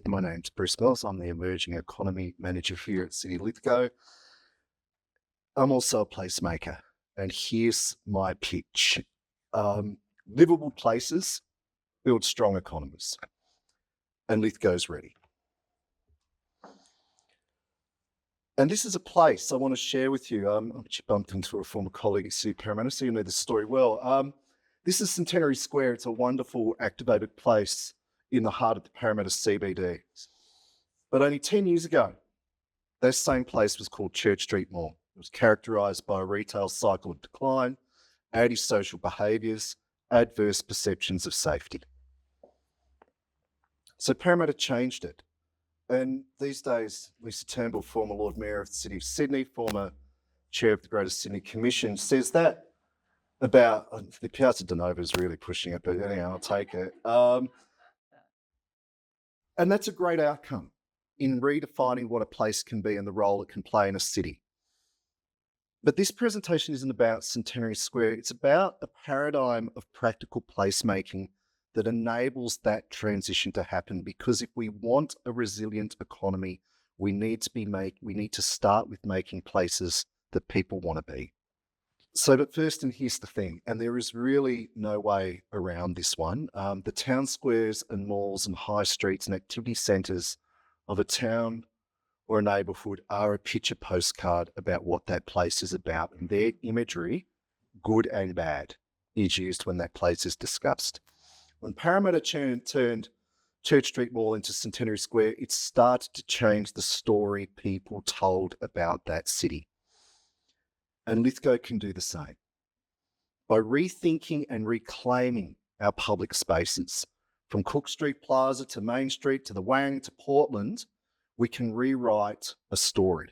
My name's Bruce Mills. I'm the Emerging Economy Manager here at City Lithgow. I'm also a placemaker, and here's my pitch. Livable places build strong economies, and Lithgow's ready. And this is a place I want to share with you. I actually bumped into a former colleague at City Parramatta, so you know this story well. This is Centenary Square. It's a wonderful activated place in the heart of the Parramatta CBD. But only 10 years ago, that same place was called Church Street Mall. It was characterised by a retail cycle of decline, antisocial behaviours, adverse perceptions of safety. So Parramatta changed it. And these days, Lisa Turnbull, former Lord Mayor of the City of Sydney, former Chair of the Greater Sydney Commission, says that about, the Piazza de Nova is really pushing it, but anyhow, I'll take it. And that's a great outcome in redefining what a place can be and the role it can play in a city. But this presentation isn't about Centenary Square. It's about a paradigm of practical placemaking that enables that transition to happen. Because if we want a resilient economy, we need to start with making places that people want to be. So, but first, and here's the thing, and there is really no way around this one. The town squares and malls and high streets and activity centres of a town or a neighbourhood are a picture postcard about what that place is about, and their imagery, good and bad, is used when that place is discussed. When Parramatta turned Church Street Mall into Centenary Square, it started to change the story people told about that city. And Lithgow can do the same. By rethinking and reclaiming our public spaces, from Cook Street Plaza to Main Street to the Wang to Portland, we can rewrite a story.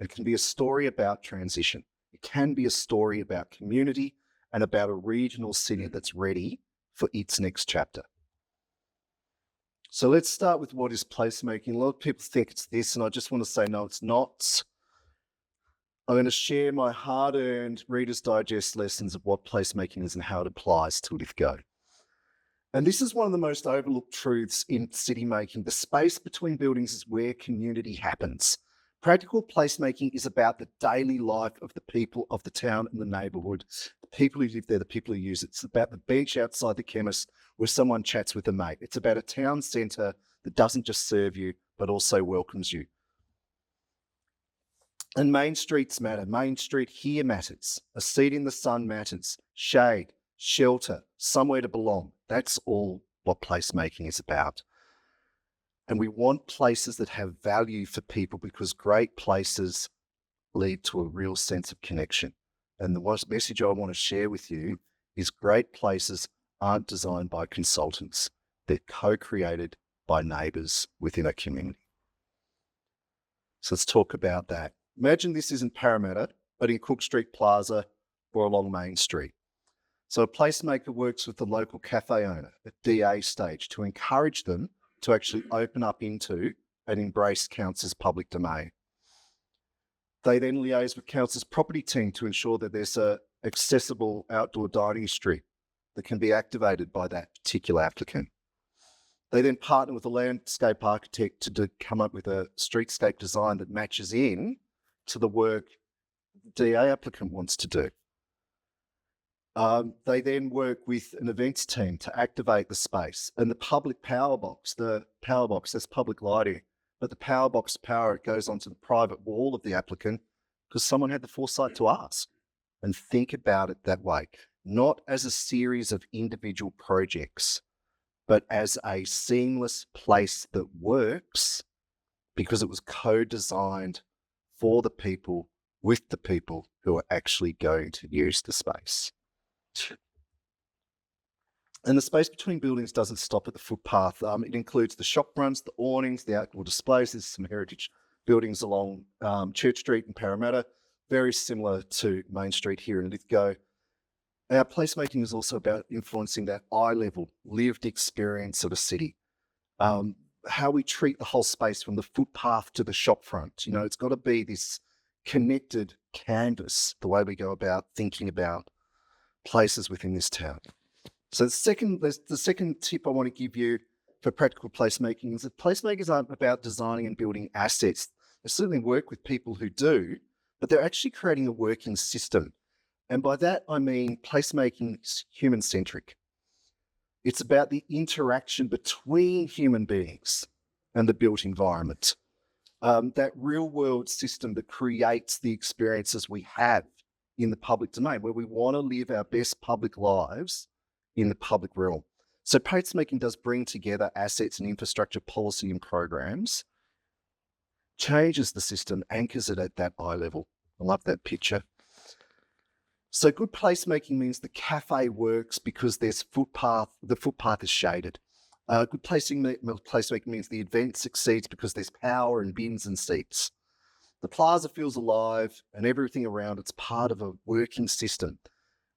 It can be a story about transition. It can be a story about community and about a regional city that's ready for its next chapter. So let's start with what is placemaking. A lot of people think it's this, and I just want to say, no, it's not. I'm going to share my hard-earned Reader's Digest lessons of what placemaking is and how it applies to Lithgow. And this is one of the most overlooked truths in city making. The space between buildings is where community happens. Practical placemaking is about the daily life of the people of the town and the neighbourhood, the people who live there, the people who use it. It's about the bench outside the chemist where someone chats with a mate. It's about a town centre that doesn't just serve you, but also welcomes you. And main streets matter. Main Street here matters. A seat in the sun matters. Shade, shelter, somewhere to belong. That's all what placemaking is about. And we want places that have value for people, because great places lead to a real sense of connection. And the message I want to share with you is great places aren't designed by consultants. They're co-created by neighbours within a community. So let's talk about that. Imagine this isn't Parramatta, but in Cook Street Plaza or along Main Street. So a placemaker works with the local cafe owner at DA stage to encourage them to actually open up into and embrace council's public domain. They then liaise with council's property team to ensure that there's an accessible outdoor dining street that can be activated by that particular applicant. They then partner with a landscape architect to come up with a streetscape design that matches in to the work the DA applicant wants to do. They then work with an events team to activate the space, and the public power box, that's public lighting, but the power box power, it goes onto the private wall of the applicant because someone had the foresight to ask and think about it that way, not as a series of individual projects, but as a seamless place that works because it was co-designed for the people, with the people who are actually going to use the space. And the space between buildings doesn't stop at the footpath. It includes the shop fronts, the awnings, the outdoor displays. There's some heritage buildings along Church Street in Parramatta, very similar to Main Street here in Lithgow. Our placemaking is also about influencing that eye-level, lived experience of a city. How we treat the whole space from the footpath to the shop front. You know, it's got to be this connected canvas, the way we go about thinking about places within this town. So the second tip I want to give you for practical placemaking is that placemakers aren't about designing and building assets. They certainly work with people who do, but they're actually creating a working system. And by that, I mean placemaking is human-centric. It's about the interaction between human beings and the built environment. That real-world system that creates the experiences we have in the public domain, where we want to live our best public lives in the public realm. So placemaking does bring together assets and infrastructure policy and programs, changes the system, anchors it at that eye level. I love that picture. So good placemaking means the cafe works because there's the footpath is shaded. Good placemaking means the event succeeds because there's power and bins and seats. The plaza feels alive and everything around it's part of a working system.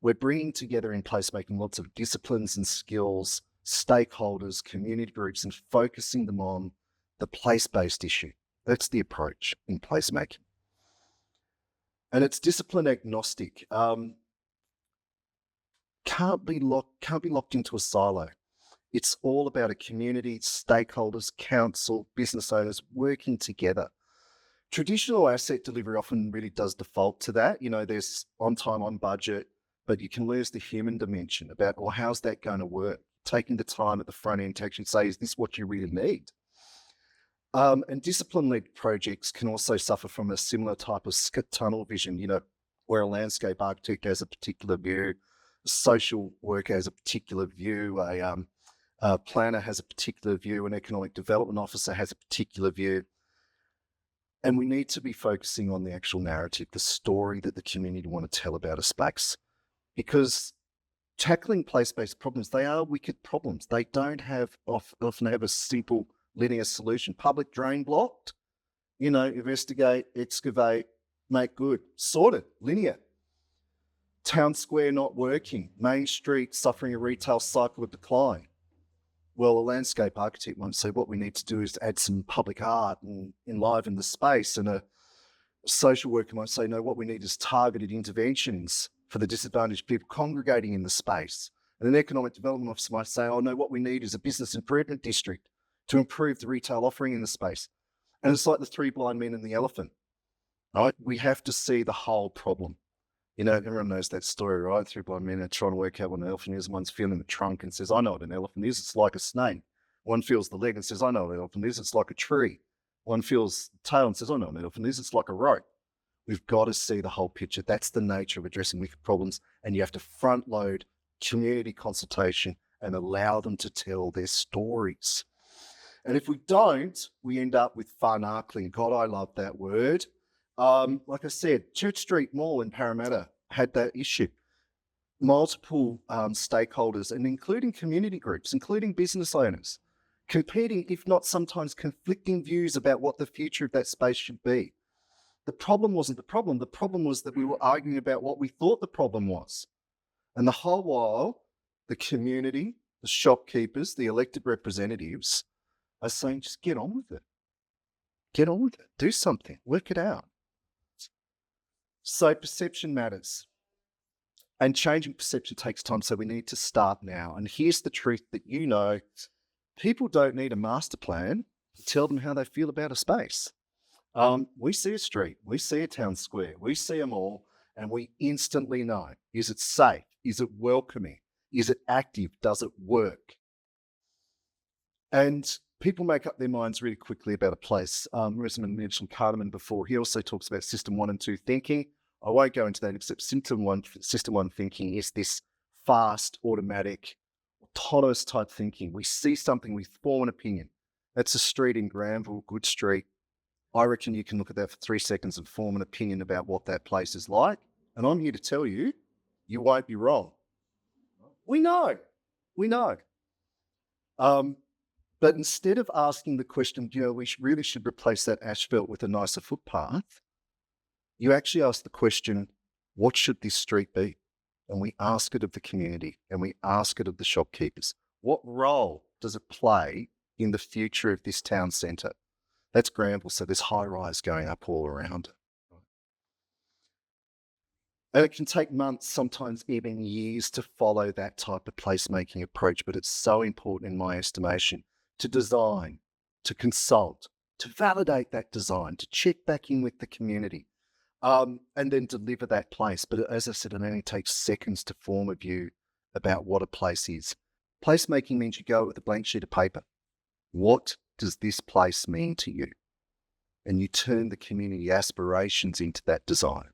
We're bringing together in placemaking lots of disciplines and skills, stakeholders, community groups, and focusing them on the place-based issue. That's the approach in placemaking. And it's discipline agnostic. Can't be locked into a silo. It's all about a community, stakeholders, council, business owners working together. Traditional asset delivery often really does default to that. You know, there's on time, on budget, but you can lose the human dimension about, well, how's that going to work? Taking the time at the front end to actually say, is this what you really need? And discipline-led projects can also suffer from a similar type of tunnel vision, you know, where a landscape architect has a particular view, a social worker has a particular view, a planner has a particular view, an economic development officer has a particular view. And we need to be focusing on the actual narrative, the story that the community want to tell about a space. Because tackling place-based problems, they are wicked problems. They don't often have a simple linear solution. Public drain blocked, you know, investigate, excavate, make good, sorted, linear. Town square not working, Main Street suffering a retail cycle of decline. Well, a landscape architect might say what we need to do is add some public art and enliven the space. And a social worker might say, no, what we need is targeted interventions for the disadvantaged people congregating in the space. And an economic development officer might say, oh no, what we need is a business improvement district to improve the retail offering in the space. And it's like the three blind men and the elephant, right? We have to see the whole problem. You know, everyone knows that story, right? Three blind men are trying to work out what an elephant is. One's feeling the trunk and says, I know what an elephant is. It's like a snake. One feels the leg and says, I know what an elephant is. It's like a tree. One feels the tail and says, I know what an elephant is. It's like a rope. We've got to see the whole picture. That's the nature of addressing wicked problems. And you have to front load community consultation and allow them to tell their stories. And if we don't, we end up with farnarkling. God, I love that word. Like I said, Church Street Mall in Parramatta had that issue. Multiple stakeholders, and including community groups, including business owners, competing, if not sometimes conflicting views about what the future of that space should be. The problem wasn't the problem. The problem was that we were arguing about what we thought the problem was. And the whole while, the community, the shopkeepers, the elected representatives are saying, just get on with it. Get on with it. Do something. Work it out. So perception matters. And changing perception takes time, so we need to start now. And here's the truth that you know, people don't need a master plan to tell them how they feel about a space. We see a street, we see a town square, we see a mall, and we instantly know, is it safe? Is it welcoming? Is it active? Does it work? And people make up their minds really quickly about a place. Rosamund mentioned Kahneman before. He also talks about system 1 and 2 thinking. I won't go into that, except system one thinking is this fast, automatic, autonomous type thinking. We see something, we form an opinion. That's a street in Granville, good street. I reckon you can look at that for 3 seconds and form an opinion about what that place is like. And I'm here to tell you, you won't be wrong. We know. But instead of asking the question, you know, we really should replace that asphalt with a nicer footpath, you actually ask the question, what should this street be? And we ask it of the community, and we ask it of the shopkeepers. What role does it play in the future of this town centre? That's Granville, so there's high rise going up all around it. And it can take months, sometimes even years, to follow that type of placemaking approach, but it's so important in my estimation, to design, to consult, to validate that design, to check back in with the community, and then deliver that place. But as I said, it only takes seconds to form a view about what a place is. Placemaking means you go with a blank sheet of paper. What does this place mean to you? And you turn the community aspirations into that design.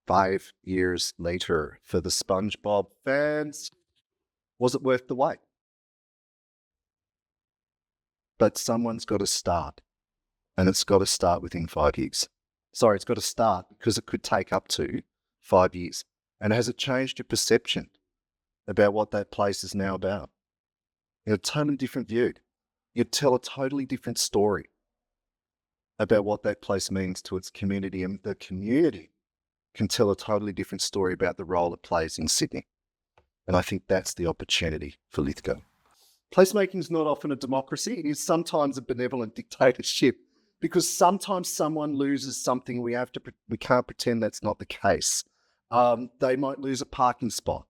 5 years later, for the SpongeBob fans, was it worth the wait? But someone's got to start, and it's got to start within 5 years. Sorry, it's got to start because it could take up to 5 years. And has it changed your perception about what that place is now about? You know, a totally different view. You'd tell a totally different story about what that place means to its community, and the community can tell a totally different story about the role it plays in Sydney. And I think that's the opportunity for Lithgow. Placemaking is not often a democracy. It is sometimes a benevolent dictatorship, because sometimes someone loses something. We can't pretend that's not the case. They might lose a parking spot.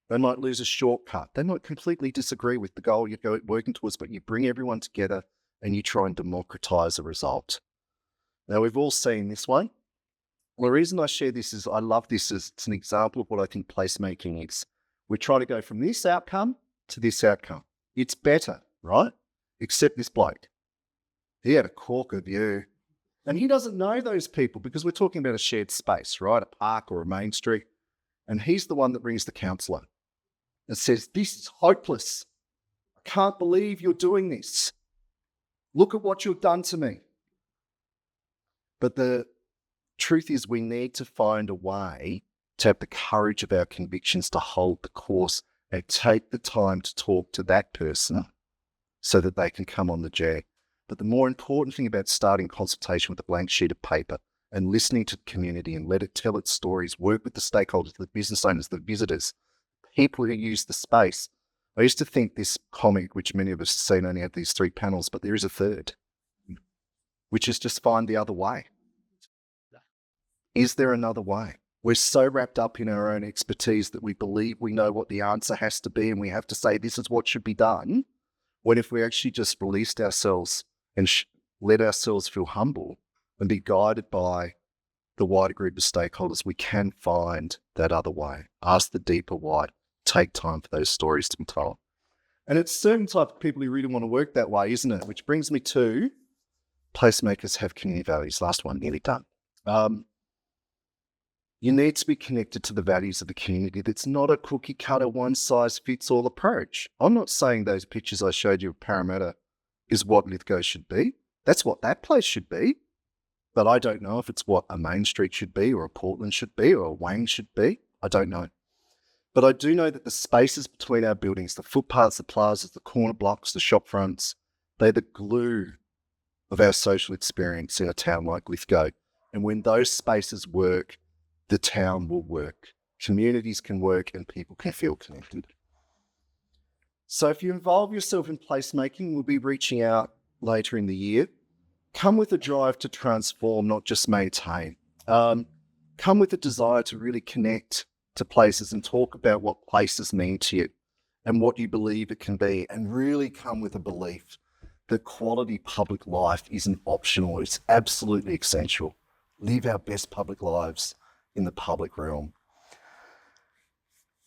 They might lose a shortcut. They might completely disagree with the goal you're working towards, but you bring everyone together and you try and democratize a result. Now, we've all seen this one. The reason I share this is I love this as it's an example of what I think placemaking is. We try to go from this outcome to this outcome. It's better, right? Except this bloke. He had a corker view. And he doesn't know those people because we're talking about a shared space, right? A park or a main street. And he's the one that brings the counsellor and says, this is hopeless. I can't believe you're doing this. Look at what you've done to me. But the truth is we need to find a way to have the courage of our convictions to hold the course and take the time to talk to that person so that they can come on the jag. But the more important thing about starting consultation with a blank sheet of paper and listening to the community and let it tell its stories, work with the stakeholders, the business owners, the visitors, people who use the space. I used to think this comic, which many of us have seen, only had these 3 panels, but there is a third, which is just find the other way. Is there another way? We're so wrapped up in our own expertise that we believe we know what the answer has to be and we have to say this is what should be done, when if we actually just released ourselves and let ourselves feel humble and be guided by the wider group of stakeholders, we can find that other way. Ask the deeper why. Take time for those stories to be told. And it's certain type of people who really want to work that way, isn't it? Which brings me to placemakers have community values. Last one, nearly done. You need to be connected to the values of the community. That's not a cookie cutter, one size fits all approach. I'm not saying those pictures I showed you of Parramatta is what Lithgow should be. That's what that place should be. But I don't know if it's what a Main Street should be or a Portland should be or a Wang should be. I don't know. But I do know that the spaces between our buildings, the footpaths, the plazas, the corner blocks, the shop fronts, they're the glue of our social experience in a town like Lithgow. And when those spaces work, the town will work. Communities can work and people can feel connected. So if you involve yourself in placemaking, we'll be reaching out later in the year. Come with a drive to transform, not just maintain. Come with a desire to really connect to places and talk about what places mean to you and what you believe it can be, and really come with a belief that quality public life isn't optional, it's absolutely essential. Live our best public lives in the public realm.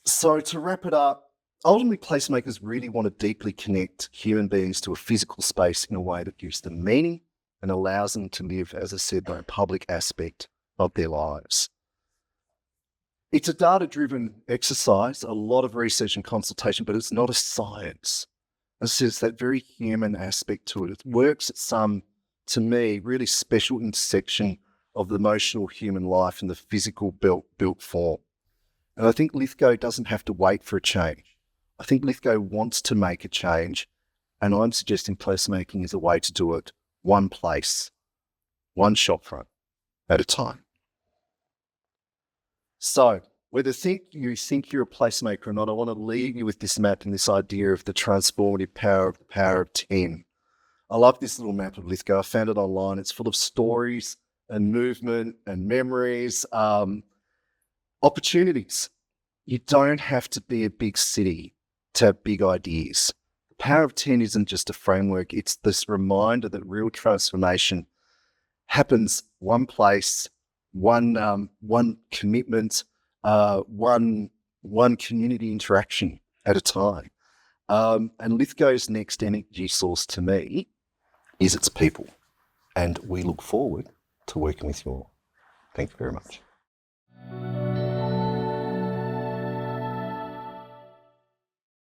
So to wrap it up, ultimately placemakers really want to deeply connect human beings to a physical space in a way that gives them meaning and allows them to live, as I said, the public aspect of their lives. It's a data-driven exercise, a lot of research and consultation, but it's not a science. It's just that very human aspect to it. It works at some, to me, really special intersection of the emotional human life and the physical built form. And I think Lithgow doesn't have to wait for a change. I think Lithgow wants to make a change, and I'm suggesting placemaking is a way to do it one place, one shopfront at a time. So whether you think you're a placemaker or not, I want to leave you with this map and this idea of the transformative power of 10. I love this little map of Lithgow. I found it online. It's full of stories and movement and memories, opportunities. You don't have to be a big city to have big ideas. The Power of 10 isn't just a framework. It's this reminder that real transformation happens one place, one commitment, one community interaction at a time. And Lithgow's next energy source to me is its people. And we look forward to working with you all. Thank you very much.